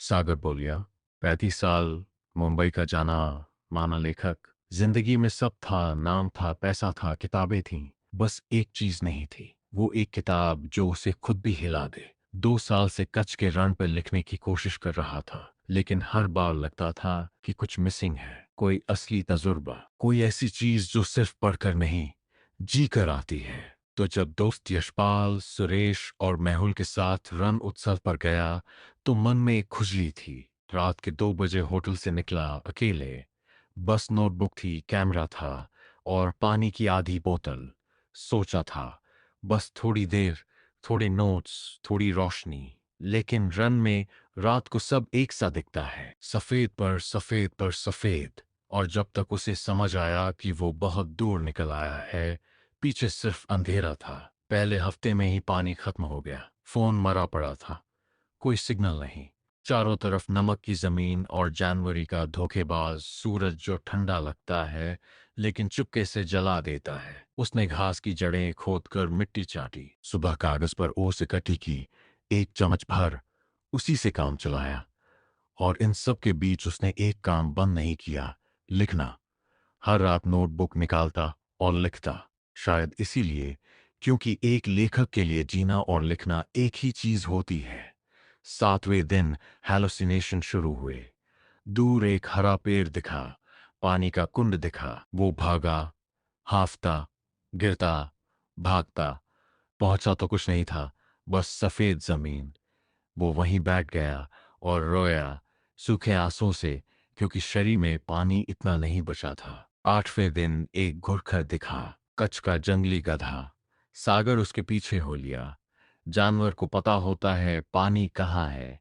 सागर बोलिया। 35 साल, मुंबई का जाना माना लेखक। जिंदगी में सब था, नाम था, पैसा था, किताबें थीं। बस एक चीज नहीं थी, वो एक किताब जो उसे खुद भी हिला दे। 2 साल से कच्छ के रण पर लिखने की कोशिश कर रहा था, लेकिन हर बार लगता था कि कुछ मिसिंग है। कोई असली तजुर्बा, कोई ऐसी चीज जो सिर्फ पढ़कर नहीं, जी कर आती है। तो जब दोस्त यशपाल, सुरेश और मेहुल के साथ रण उत्सव पर गया, तो मन में एक खुजली थी। रात के 2 बजे होटल से निकला अकेले। बस नोटबुक थी, कैमरा था और पानी की आधी बोतल। सोचा था, बस थोड़ी देर, थोड़े नोट्स, थोड़ी रोशनी। लेकिन रन में रात को सब एक सा दिखता है, सफेद पर सफेद पर सफेद। और जब तक उसे समझ आया कि वो बहुत दूर निकल आया है, पीछे सिर्फ अंधेरा था। पहले हफ्ते में ही पानी खत्म हो गया, फोन मरा पड़ा था, कोई सिग्नल नहीं। चारों तरफ नमक की जमीन और जनवरी का धोखेबाज सूरज जो ठंडा लगता है लेकिन चुपके से जला देता है। उसने घास की जड़ें खोदकर मिट्टी चाटी, सुबह कागज पर ओस इकट्ठी की, एक चम्मच भर, उसी से काम चलाया। और इन सब के बीच उसने एक काम बंद नहीं किया, लिखना। हर रात नोटबुक निकालता और लिखता। शायद इसीलिए, क्योंकि एक लेखक के लिए जीना और लिखना एक ही चीज होती है। 7वें दिन हैलोसिनेशन शुरू हुए। दूर एक हरा पेड़ दिखा, पानी का कुंड दिखा। वो भागा, हांफता, गिरता, भागता। पहुंचा तो कुछ नहीं था, बस सफेद जमीन। वो वहीं बैठ गया और रोया, सूखे आंसुओं से, क्योंकि शरीर में पानी इतना नहीं बचा था। 8वें दिन एक घुड़खर दिखा, कच्छ का जंगली गधा। सागर उसके पीछे हो लिया। जानवर को पता होता है पानी कहाँ है।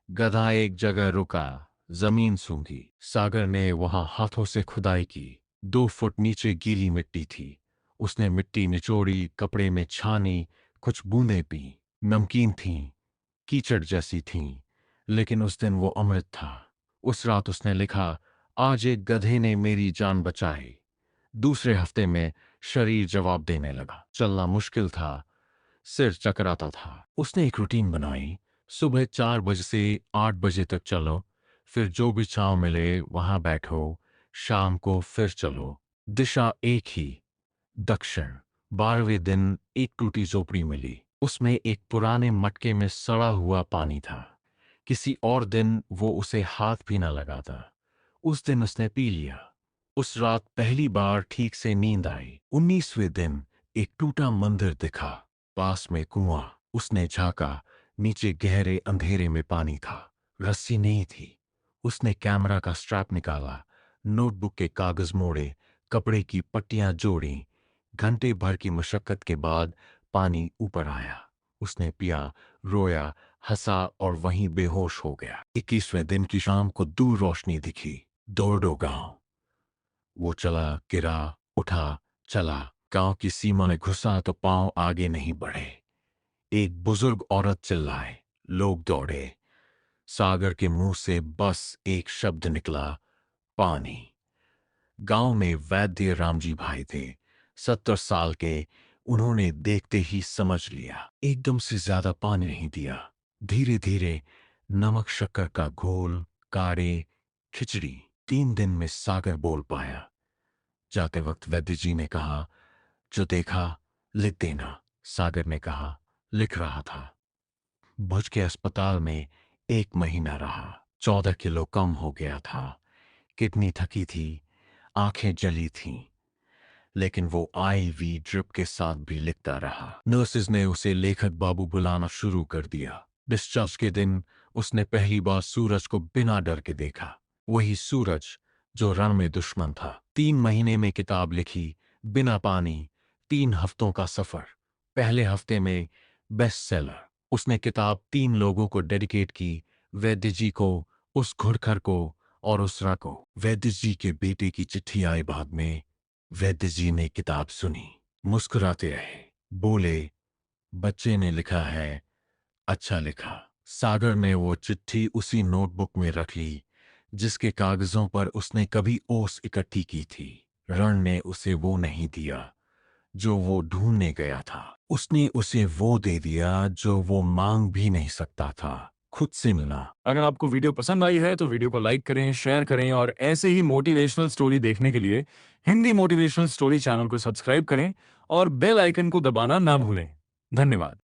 गधा एक जगह रुका, जमीन सूंघी। सागर ने वहां हाथों से खुदाई की। 2 फुट नीचे गीली मिट्टी थी। उसने मिट्टी निचोड़ी, कपड़े में छानी, कुछ बूंदें पी। नमकीन थीं, कीचड़ जैसी थीं, लेकिन उस दिन वो अमृत था। उस रात उसने लिखा, आज एक गधे ने मेरी जान बचाई। दूसरे हफ्ते में शरीर जवाब देने लगा। चलना मुश्किल था, सिर चकराता था। उसने एक रूटीन बनाई, सुबह 4 बजे से 8 बजे तक चलो, फिर जो भी छांव मिले वहां बैठो, शाम को फिर चलो। दिशा एक ही, दक्षिण। 12वें दिन एक टूटी झोपड़ी मिली, उसमें एक पुराने मटके में सड़ा हुआ पानी था। किसी और दिन वो उसे हाथ भी न लगाता, उस दिन उसने पी लिया। उस रात पहली बार ठीक से नींद आई। 19वें दिन एक टूटा मंदिर दिखा, पास में कुआं। उसने झांका, नीचे गहरे अंधेरे में पानी था, रस्सी नहीं थी। उसने कैमरा का स्ट्रैप निकाला, नोटबुक के कागज मोड़े, कपड़े की पट्टियां जोड़ी। घंटे भर की मशक्कत के बाद पानी ऊपर आया। उसने पिया, रोया, हंसा और वहीं बेहोश हो गया। 21वें दिन की शाम को दूर रोशनी दिखी, दोरडो गांव। वो चला, गिरा, उठा, चला। गांव की सीमा में घुसा तो पांव आगे नहीं बढ़े। एक बुजुर्ग औरत चिल्लाए, लोग दौड़े। सागर के मुंह से बस एक शब्द निकला, पानी। गांव में वैद्य रामजी भाई थे, 70 साल के। उन्होंने देखते ही समझ लिया। एकदम से ज्यादा पानी नहीं दिया, धीरे धीरे, नमक शक्कर का घोल, काढ़े, खिचड़ी। 3 दिन में सागर बोल पाया। जाते वक्त वैद्य जी ने कहा, जो देखा लिख देना। सागर ने कहा, लिख रहा था। भुज के अस्पताल में 1 महीना रहा। 14 किलो कम हो गया था। किडनी थकी थी, आंखें जली थीं, लेकिन वो आईवी ड्रिप के साथ भी लिखता रहा। नर्सेज ने उसे लेखक बाबू बुलाना शुरू कर दिया। डिस्चार्ज के दिन उसने पहली बार सूरज को बिना डर के देखा। वही सूरज जो रण में दुश्मन था। 3 महीने में किताब लिखी, बिना पानी। 3 हफ्तों का सफर। पहले हफ्ते में बेस्ट सेलर। उसने किताब 3 लोगों को डेडिकेट की, वैद्य जी को, उस घुड़खर को और उसरा को। वैद्य जी के बेटे की चिट्ठी आई बाद में। वैद्य जी ने किताब सुनी, मुस्कुराते रहे, बोले, बच्चे ने लिखा है, अच्छा लिखा। सागर ने वो चिट्ठी उसी नोटबुक में रख ली जिसके कागजों पर उसने कभी ओस इकट्ठी की थी। रण ने उसे वो नहीं दिया जो वो ढूंढने गया था। उसने उसे वो दे दिया जो वो मांग भी नहीं सकता था। खुद से मिला। अगर आपको वीडियो पसंद आई है तो वीडियो को लाइक करें, शेयर करें और ऐसे ही मोटिवेशनल स्टोरी देखने के लिए हिंदी मोटिवेशनल स्टोरी चैनल को सब्सक्राइब करें और बेल आइकन को दबाना ना भूलें। धन्यवाद।